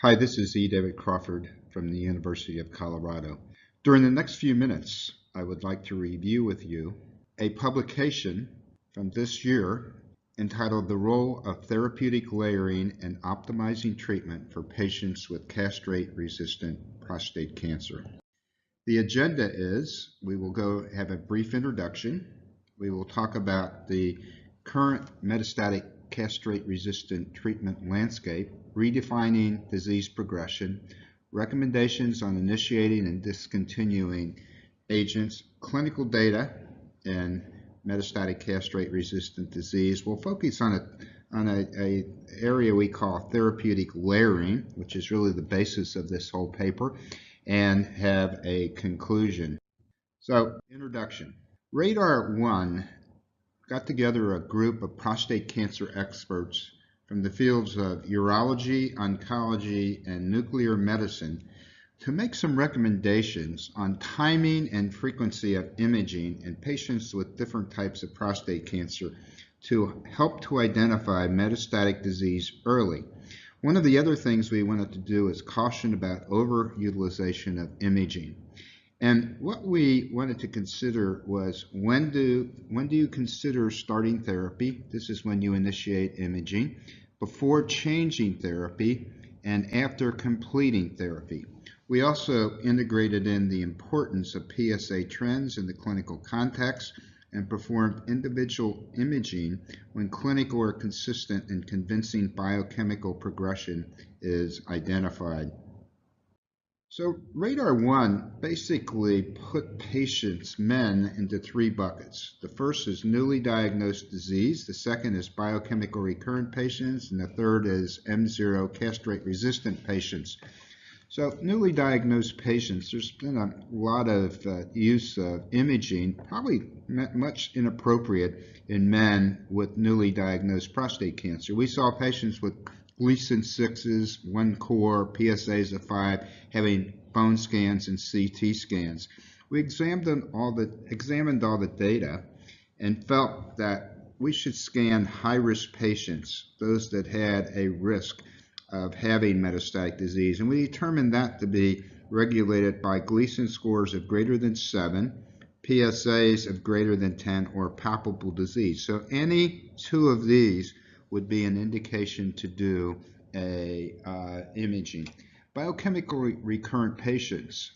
Hi, this is E. David Crawford from the University of Colorado. During the next few minutes, I would like to review with you a publication from this year entitled The Role of Therapeutic Layering in Optimizing Treatment for Patients with Castrate-Resistant Prostate Cancer. The agenda is we will have a brief introduction. We will talk about the current metastatic castrate-resistant treatment landscape, redefining disease progression, recommendations on initiating and discontinuing agents, clinical data in metastatic castrate-resistant disease. We'll focus on a area we call therapeutic layering, which is really the basis of this whole paper, and have a conclusion. So, introduction. RADAR-1 got together a group of prostate cancer experts from the fields of urology, oncology, and nuclear medicine to make some recommendations on timing and frequency of imaging in patients with different types of prostate cancer to help to identify metastatic disease early. One of the other things we wanted to do is caution about overutilization of imaging. And what we wanted to consider was when do you consider starting therapy? This is when you initiate imaging, before changing therapy, and after completing therapy. We also integrated in the importance of PSA trends in the clinical context and performed individual imaging when clinical or consistent and convincing biochemical progression is identified. So RADAR-1 basically put patients, men, into three buckets. The first is newly diagnosed disease, the second is biochemical recurrent patients, and the third is M0 castrate-resistant patients. So newly diagnosed patients, there's been a lot of use of imaging, probably much inappropriate in men with newly diagnosed prostate cancer. We saw patients with Gleason 6s, 1 core, PSAs of 5, having bone scans and CT scans. We examined all the data and felt that we should scan high-risk patients, those that had a risk of having metastatic disease. And we determined that to be regulated by Gleason scores of greater than 7, PSAs of greater than 10, or palpable disease. So any two of these would be an indication to do imaging. Biochemical recurrent patients,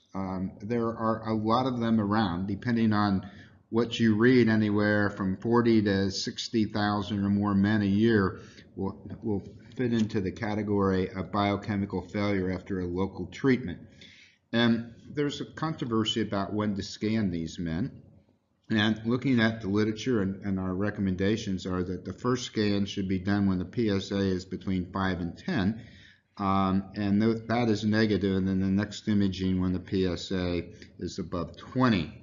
there are a lot of them around, depending on what you read, anywhere from 40 to 60,000 or more men a year will fit into the category of biochemical failure after a local treatment. And there's a controversy about when to scan these men. And looking at the literature and our recommendations are that the first scan should be done when the PSA is between 5 and 10, and that is negative, and then the next imaging when the PSA is above 20.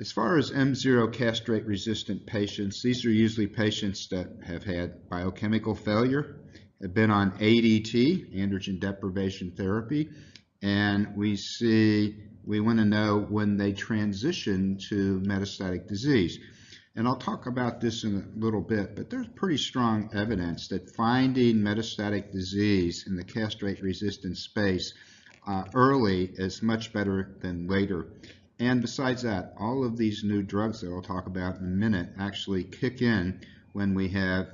As far as M0 castrate-resistant patients, these are usually patients that have had biochemical failure, have been on ADT, androgen deprivation therapy, and we want to know when they transition to metastatic disease. And I'll talk about this in a little bit, but there's pretty strong evidence that finding metastatic disease in the castrate-resistant space early is much better than later. And besides that, all of these new drugs that I'll talk about in a minute actually kick in when we have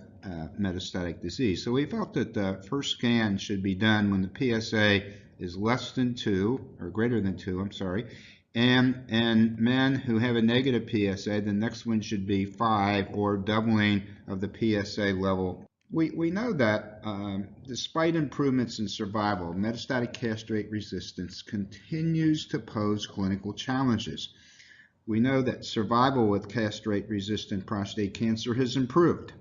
metastatic disease. So we felt that the first scan should be done when the PSA is less than 2, or greater than 2, I'm sorry, and men who have a negative PSA, the next one should be 5, or doubling of the PSA level. We know that despite improvements in survival, metastatic castrate resistance continues to pose clinical challenges. We know that survival with castrate-resistant prostate cancer has improved.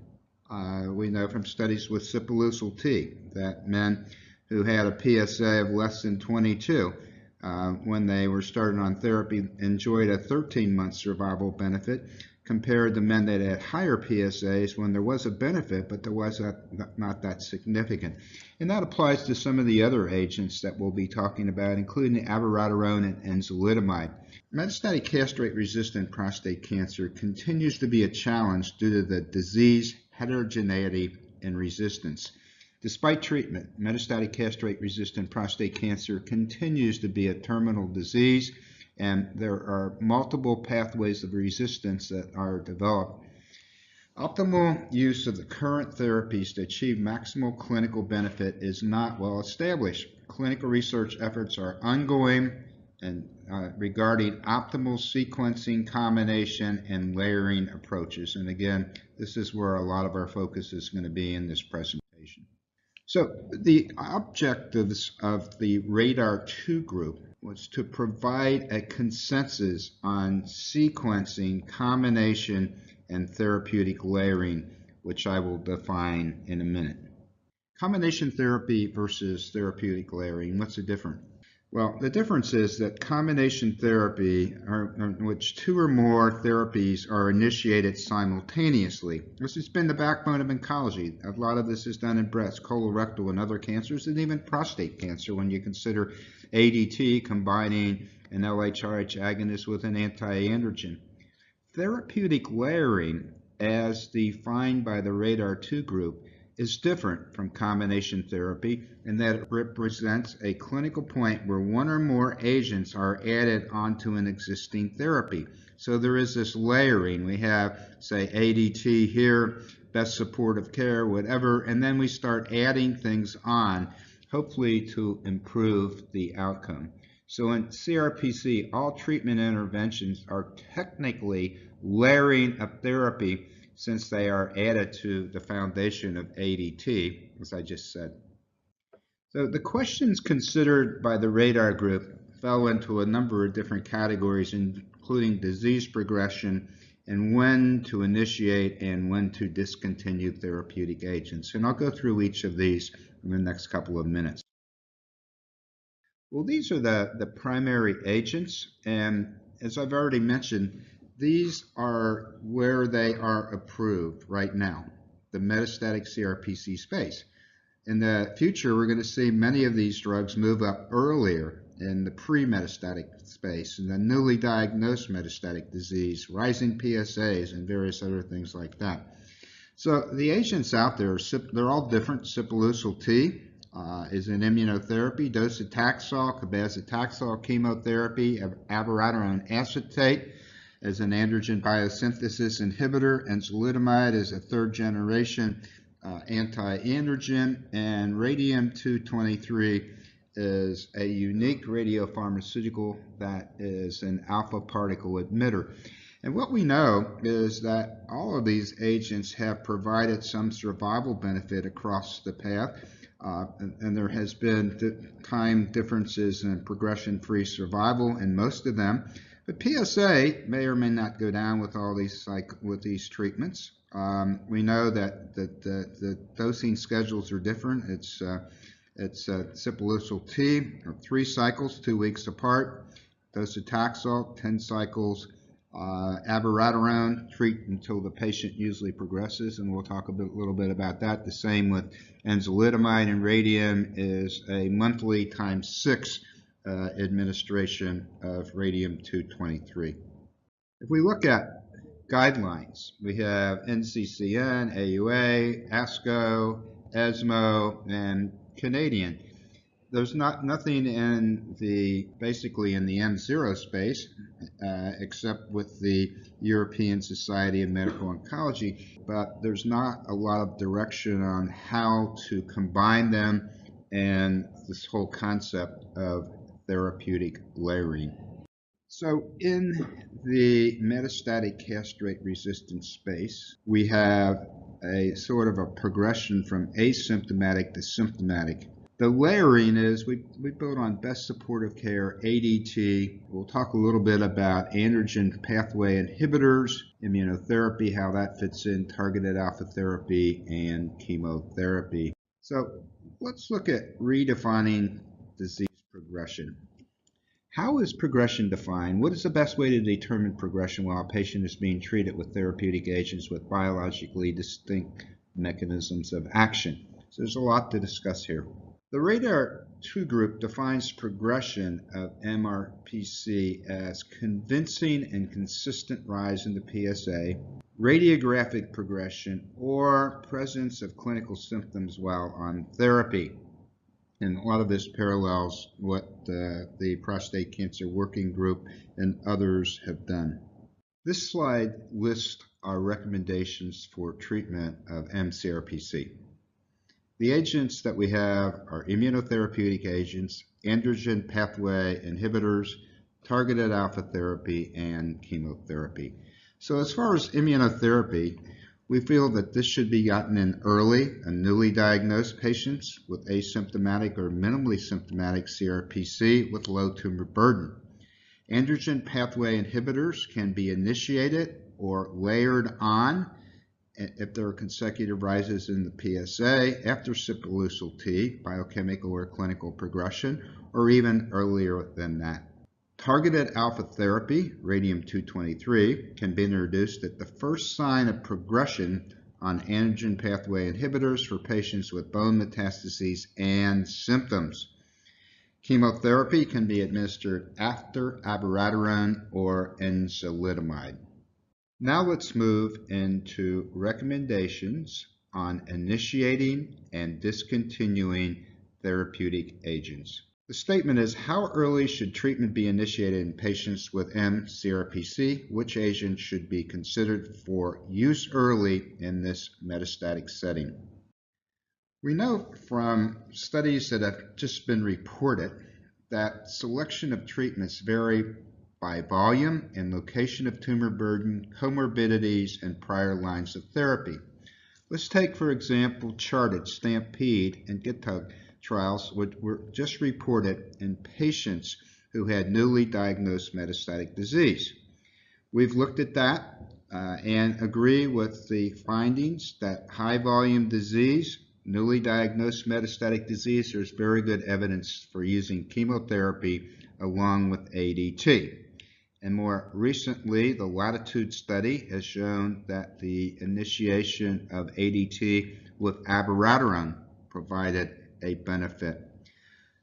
We know from studies with Sipuleucel T that men who had a PSA of less than 22 when they were started on therapy enjoyed a 13-month survival benefit compared to men that had higher PSAs when there was a benefit, but there was not that significant. And that applies to some of the other agents that we'll be talking about, including abiraterone and enzalutamide. Metastatic castrate-resistant prostate cancer continues to be a challenge due to the disease heterogeneity and resistance. Despite treatment, metastatic castrate-resistant prostate cancer continues to be a terminal disease, and there are multiple pathways of resistance that are developed. Optimal use of the current therapies to achieve maximal clinical benefit is not well established. Clinical research efforts are ongoing and regarding optimal sequencing, combination, and layering approaches. And again, this is where a lot of our focus is going to be in this presentation. So the objectives of the RADAR-2 group was to provide a consensus on sequencing, combination, and therapeutic layering, which I will define in a minute. Combination therapy versus therapeutic layering, what's the difference? Well, the difference is that combination therapy, in which two or more therapies are initiated simultaneously. This has been the backbone of oncology. A lot of this is done in breast, colorectal, and other cancers, and even prostate cancer when you consider ADT combining an LHRH agonist with an anti-androgen. Therapeutic layering, as defined by the RADAR-2 group, is different from combination therapy in that it represents a clinical point where one or more agents are added onto an existing therapy. So there is this layering. We have, say, ADT here, best supportive care, whatever, and then we start adding things on, hopefully to improve the outcome. So in CRPC, all treatment interventions are technically layering of therapy since they are added to the foundation of ADT, as I just said. So the questions considered by the RADAR group fell into a number of different categories, including disease progression and when to initiate and when to discontinue therapeutic agents. And I'll go through each of these in the next couple of minutes. Well, these are the primary agents, and as I've already mentioned, these are where they are approved right now, the metastatic CRPC space. In the future, we're going to see many of these drugs move up earlier in the pre-metastatic space, in the newly diagnosed metastatic disease, rising PSAs, and various other things like that. So the agents out there, they're all different. Sipuleucel T is an immunotherapy, docetaxel, cabazitaxel chemotherapy, abiraterone acetate as an androgen biosynthesis inhibitor, enzalutamide is a third-generation anti-androgen, and radium-223 is a unique radiopharmaceutical that is an alpha particle emitter. And what we know is that all of these agents have provided some survival benefit across the path, and there has been time differences in progression-free survival in most of them. But PSA may or may not go down with all these treatments. We know that the dosing schedules are different. It's Sipuleucel T, 3 cycles, 2 weeks apart. Docetaxel, 10 cycles. Abiraterone, treat until the patient usually progresses, and we'll talk a little bit about that. The same with enzalutamide, and radium is a monthly times 6 administration of radium-223. If we look at guidelines, we have NCCN, AUA, ASCO, ESMO, and Canadian. There's nothing in basically in the M0 space, except with the European Society of Medical Oncology, but there's not a lot of direction on how to combine them and this whole concept of therapeutic layering. So in the metastatic castrate-resistant space, we have a sort of a progression from asymptomatic to symptomatic. The layering is we build on best supportive care, ADT. We'll talk a little bit about androgen pathway inhibitors, immunotherapy, how that fits in, targeted alpha therapy, and chemotherapy. So let's look at redefining disease progression. How is progression defined? What is the best way to determine progression while a patient is being treated with therapeutic agents with biologically distinct mechanisms of action? So there's a lot to discuss here. The RADAR-2 group defines progression of mCRPC as convincing and consistent rise in the PSA, radiographic progression, or presence of clinical symptoms while on therapy. And a lot of this parallels what the Prostate Cancer Working Group and others have done. This slide lists our recommendations for treatment of mCRPC. The agents that we have are immunotherapeutic agents, androgen pathway inhibitors, targeted alpha therapy, and chemotherapy. So as far as immunotherapy, we feel that this should be gotten in early in newly diagnosed patients with asymptomatic or minimally symptomatic CRPC with low tumor burden. Androgen pathway inhibitors can be initiated or layered on if there are consecutive rises in the PSA after Sipuleucel T, biochemical or clinical progression, or even earlier than that. Targeted alpha therapy, radium-223, can be introduced at the first sign of progression on androgen pathway inhibitors for patients with bone metastases and symptoms. Chemotherapy can be administered after abiraterone or enzalutamide. Now let's move into recommendations on initiating and discontinuing therapeutic agents. The statement is, how early should treatment be initiated in patients with mCRPC? Which agent should be considered for use early in this metastatic setting? We know from studies that have just been reported that selection of treatments vary by volume and location of tumor burden, comorbidities, and prior lines of therapy. Let's take, for example, Charted, Stampede, and GitHub trials, which were just reported in patients who had newly diagnosed metastatic disease. We've looked at that and agree with the findings that high volume disease, newly diagnosed metastatic disease, there's very good evidence for using chemotherapy along with ADT. And more recently, the Latitude study has shown that the initiation of ADT with abiraterone provided a benefit.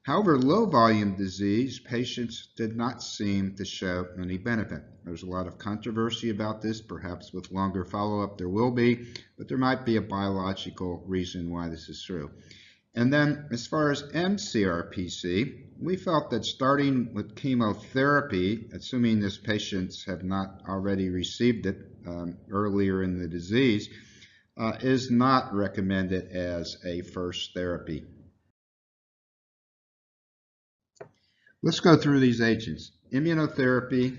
However, low volume disease patients did not seem to show any benefit. There's a lot of controversy about this. Perhaps with longer follow-up there will be, but there might be a biological reason why this is true. And then as far as mCRPC, we felt that starting with chemotherapy, assuming these patients have not already received it earlier in the disease, is not recommended as a first therapy. Let's go through these agents. Immunotherapy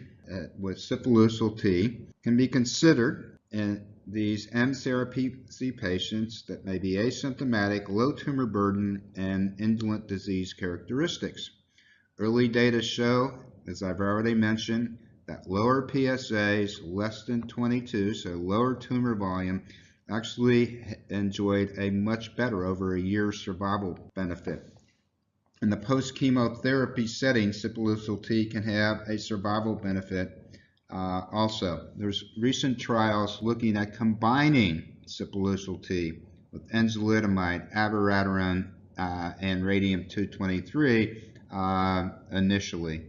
with Sipuleucel T can be considered in these mCRPC patients that may be asymptomatic, low tumor burden, and indolent disease characteristics. Early data show, as I've already mentioned, that lower PSAs, less than 22, so lower tumor volume, actually enjoyed a much better, over a year survival benefit. In the post-chemotherapy setting, Sipuleucel T can have a survival benefit also. There's recent trials looking at combining Sipuleucel T with enzalutamide, abiraterone, and radium-223 initially.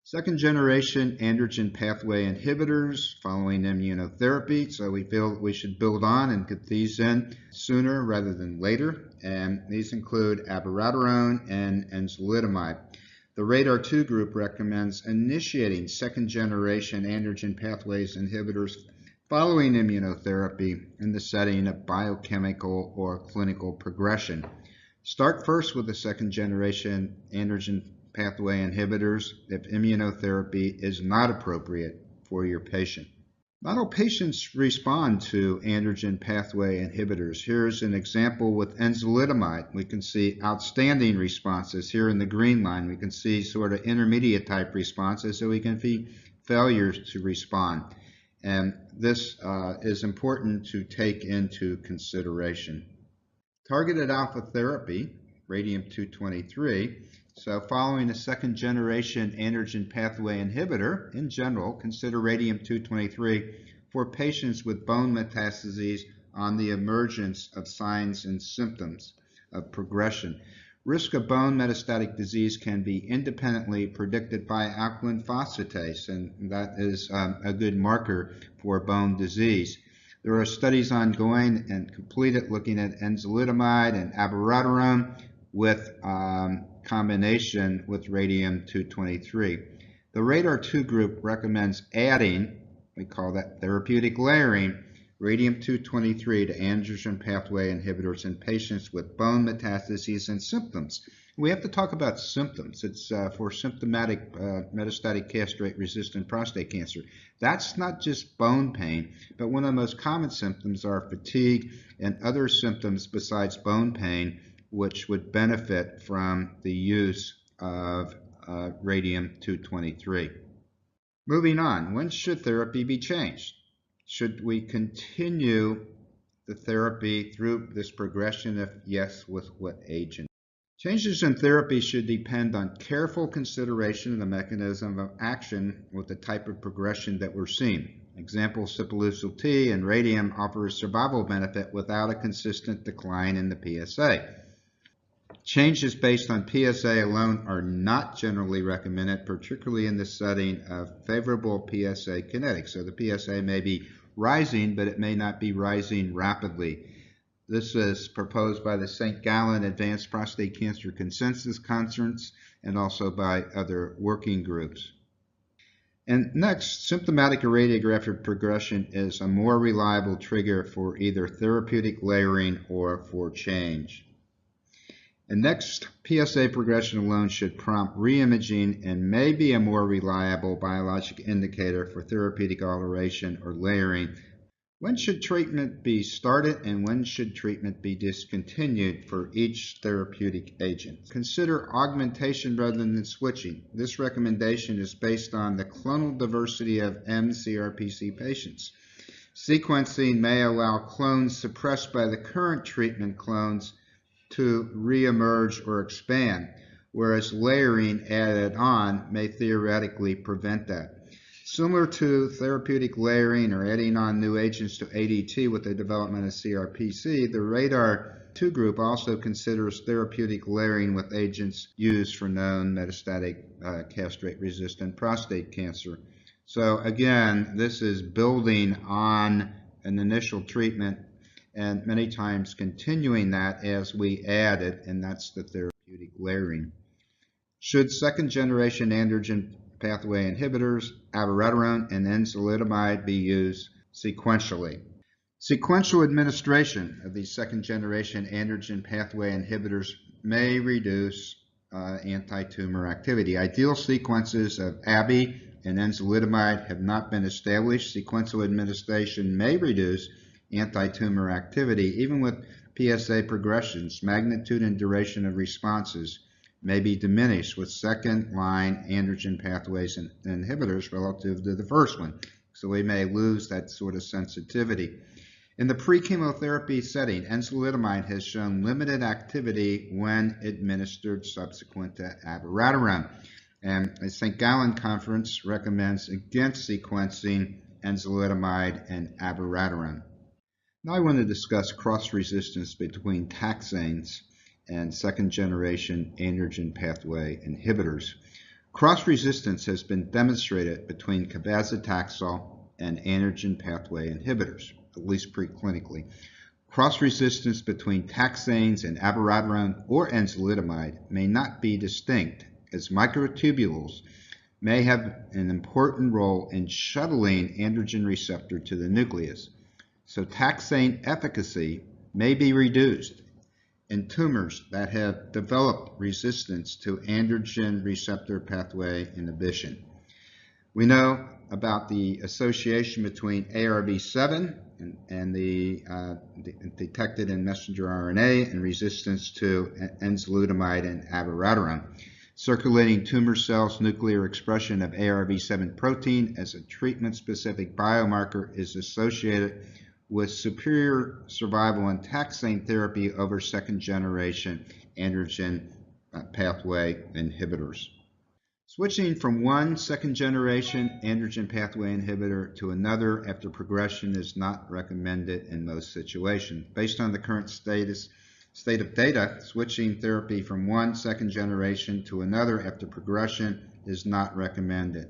Second generation androgen pathway inhibitors following immunotherapy, so we feel we should build on and get these in sooner rather than later, and these include abiraterone and enzalutamide. The RADAR-2 group recommends initiating second generation androgen pathways inhibitors following immunotherapy in the setting of biochemical or clinical progression. Start first with the second generation androgen pathway inhibitors if immunotherapy is not appropriate for your patient. Not all patients respond to androgen pathway inhibitors. Here's an example with enzalutamide. We can see outstanding responses. Here in the green line, we can see sort of intermediate type responses, so we can see failures to respond. And this is important to take into consideration. Targeted alpha therapy, radium-223. So following a second generation androgen pathway inhibitor, in general, consider radium-223 for patients with bone metastases on the emergence of signs and symptoms of progression. Risk of bone metastatic disease can be independently predicted by alkaline phosphatase, and that is a good marker for bone disease. There are studies ongoing and completed looking at enzalutamide and abiraterone with combination with radium-223. The RADAR-2 group recommends adding, we call that therapeutic layering, radium-223 to androgen pathway inhibitors in patients with bone metastases and symptoms. We have to talk about symptoms. It's for symptomatic metastatic castrate-resistant prostate cancer. That's not just bone pain, but one of the most common symptoms are fatigue and other symptoms besides bone pain, which would benefit from the use of radium-223. Moving on, when should therapy be changed? Should we continue the therapy through this progression? If yes, with what agent? Changes in therapy should depend on careful consideration of the mechanism of action with the type of progression that we're seeing. Example, sipuleucel T and radium offer a survival benefit without a consistent decline in the PSA. Changes based on PSA alone are not generally recommended, particularly in the setting of favorable PSA kinetics. So the PSA may be rising, but it may not be rising rapidly. This is proposed by the St. Gallen Advanced Prostate Cancer Consensus Conference and also by other working groups. And next, symptomatic or radiographic progression is a more reliable trigger for either therapeutic layering or for change. And next, PSA progression alone should prompt reimaging and may be a more reliable biologic indicator for therapeutic alteration or layering. When should treatment be started and when should treatment be discontinued for each therapeutic agent? Consider augmentation rather than switching. This recommendation is based on the clonal diversity of mCRPC patients. Sequencing may allow clones suppressed by the current treatment clones to reemerge or expand, whereas layering added on may theoretically prevent that. Similar to therapeutic layering or adding on new agents to ADT with the development of CRPC, the RADAR-2 group also considers therapeutic layering with agents used for known metastatic castrate-resistant prostate cancer. So again, this is building on an initial treatment and many times continuing that as we add it, and that's the therapeutic layering. Should second-generation androgen pathway inhibitors, abiraterone and enzalutamide, be used sequentially? Sequential administration of these second-generation androgen pathway inhibitors may reduce anti-tumor activity. Ideal sequences of abi and enzalutamide have not been established. Sequential administration may reduce anti-tumor activity, even with PSA progressions. Magnitude and duration of responses may be diminished with second-line androgen pathways inhibitors relative to the first one. So we may lose that sort of sensitivity. In the pre-chemotherapy setting, enzalutamide has shown limited activity when administered subsequent to abiraterone. And the St. Gallen Conference recommends against sequencing enzalutamide and abiraterone. Now I want to discuss cross-resistance between taxanes and second-generation androgen pathway inhibitors. Cross-resistance has been demonstrated between cabazitaxel and androgen pathway inhibitors, at least preclinically. Cross-resistance between taxanes and abiraterone or enzalutamide may not be distinct, as microtubules may have an important role in shuttling androgen receptor to the nucleus. So taxane efficacy may be reduced in tumors that have developed resistance to androgen receptor pathway inhibition. We know about the association between ARV7 and the detected in messenger RNA and resistance to enzalutamide and abiraterone. Circulating tumor cells nuclear expression of ARV7 protein as a treatment-specific biomarker is associated with superior survival in taxane therapy over second-generation androgen pathway inhibitors. Switching from one second-generation androgen pathway inhibitor to another after progression is not recommended in most situations. Based on the current status, State of data, switching therapy from one second generation to another after progression is not recommended.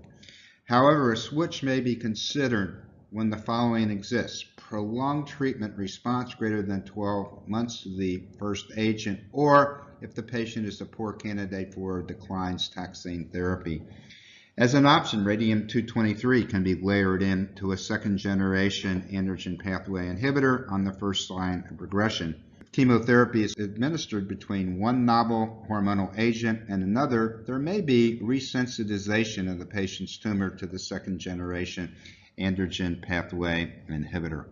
However, a switch may be considered when the following exists: prolonged treatment response greater than 12 months to the first agent, or if the patient is a poor candidate for declines taxane therapy. As an option, radium-223 can be layered into a second-generation androgen pathway inhibitor on the first line of progression. Chemotherapy is administered between one novel hormonal agent and another. There may be resensitization of the patient's tumor to the second-generation androgen pathway inhibitor.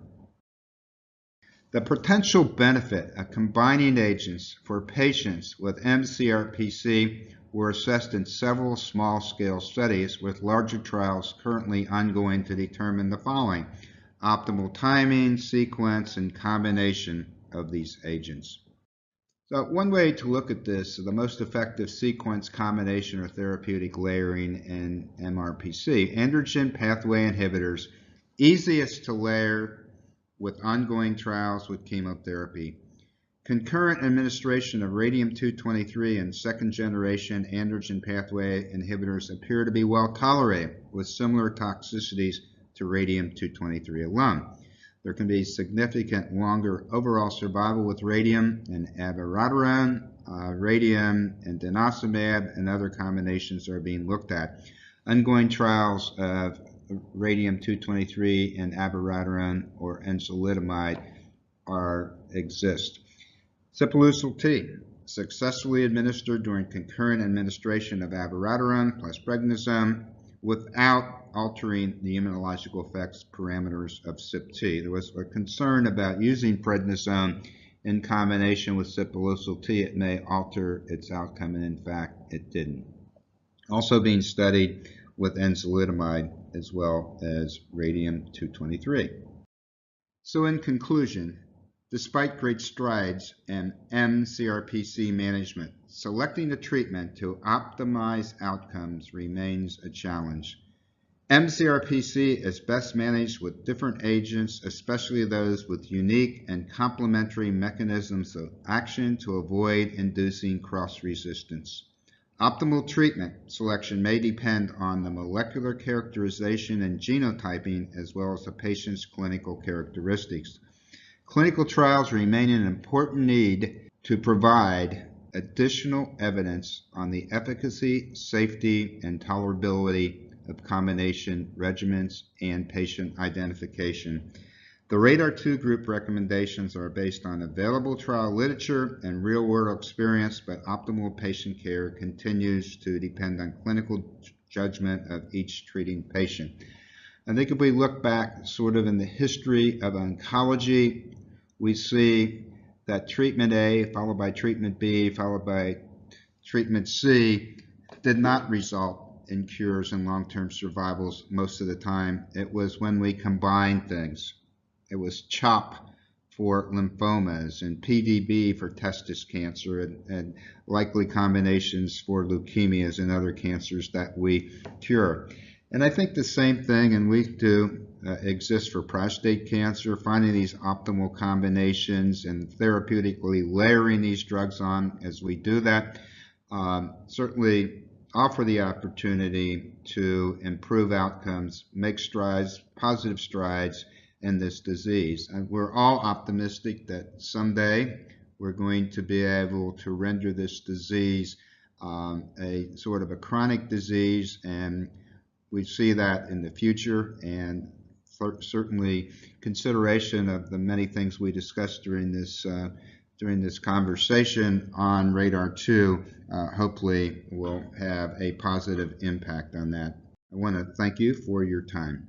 The potential benefit of combining agents for patients with mCRPC were assessed in several small-scale studies, with larger trials currently ongoing to determine the following: optimal timing, sequence, and combination of these agents. So one way to look at this is the most effective sequence, combination, or therapeutic layering in mCRPC. Androgen pathway inhibitors, easiest to layer with ongoing trials with chemotherapy. Concurrent administration of radium-223 and second-generation androgen pathway inhibitors appear to be well tolerated, with similar toxicities to radium-223 alone. There can be significant longer overall survival with radium and abiraterone. Radium and denosumab and other combinations are being looked at. Ongoing trials of radium-223 and abiraterone or enzalutamide exist. Sipuleucel T, successfully administered during concurrent administration of abiraterone plus prednisone without altering the immunological effects parameters of CYP-T. There was a concern about using prednisone in combination with sipuleucel T. It may alter its outcome, and in fact, it didn't. Also being studied with enzalutamide as well as radium-223. So in conclusion, despite great strides in mCRPC management, selecting a treatment to optimize outcomes remains a challenge. mCRPC is best managed with different agents, especially those with unique and complementary mechanisms of action to avoid inducing cross-resistance. Optimal treatment selection may depend on the molecular characterization and genotyping, as well as the patient's clinical characteristics. Clinical trials remain an important need to provide additional evidence on the efficacy, safety, and tolerability of combination regimens and patient identification. The RADAR-2 group recommendations are based on available trial literature and real-world experience, but optimal patient care continues to depend on clinical judgment of each treating patient. I think if we look back sort of in the history of oncology, we see that treatment A followed by treatment B followed by treatment C did not result in cures and long-term survivals most of the time. It was when we combined things. It was CHOP for lymphomas and PDB for testis cancer and likely combinations for leukemias and other cancers that we cure. And I think the same thing, and we do, exists for prostate cancer, finding these optimal combinations and therapeutically layering these drugs on as we do that. Certainly offer the opportunity to improve outcomes, make strides, positive strides in this disease. And we're all optimistic that someday we're going to be able to render this disease a sort of a chronic disease, and we see that in the future, and certainly consideration of the many things we discussed during this conversation on RADAR-2 hopefully will have a positive impact on that. I want to thank you for your time.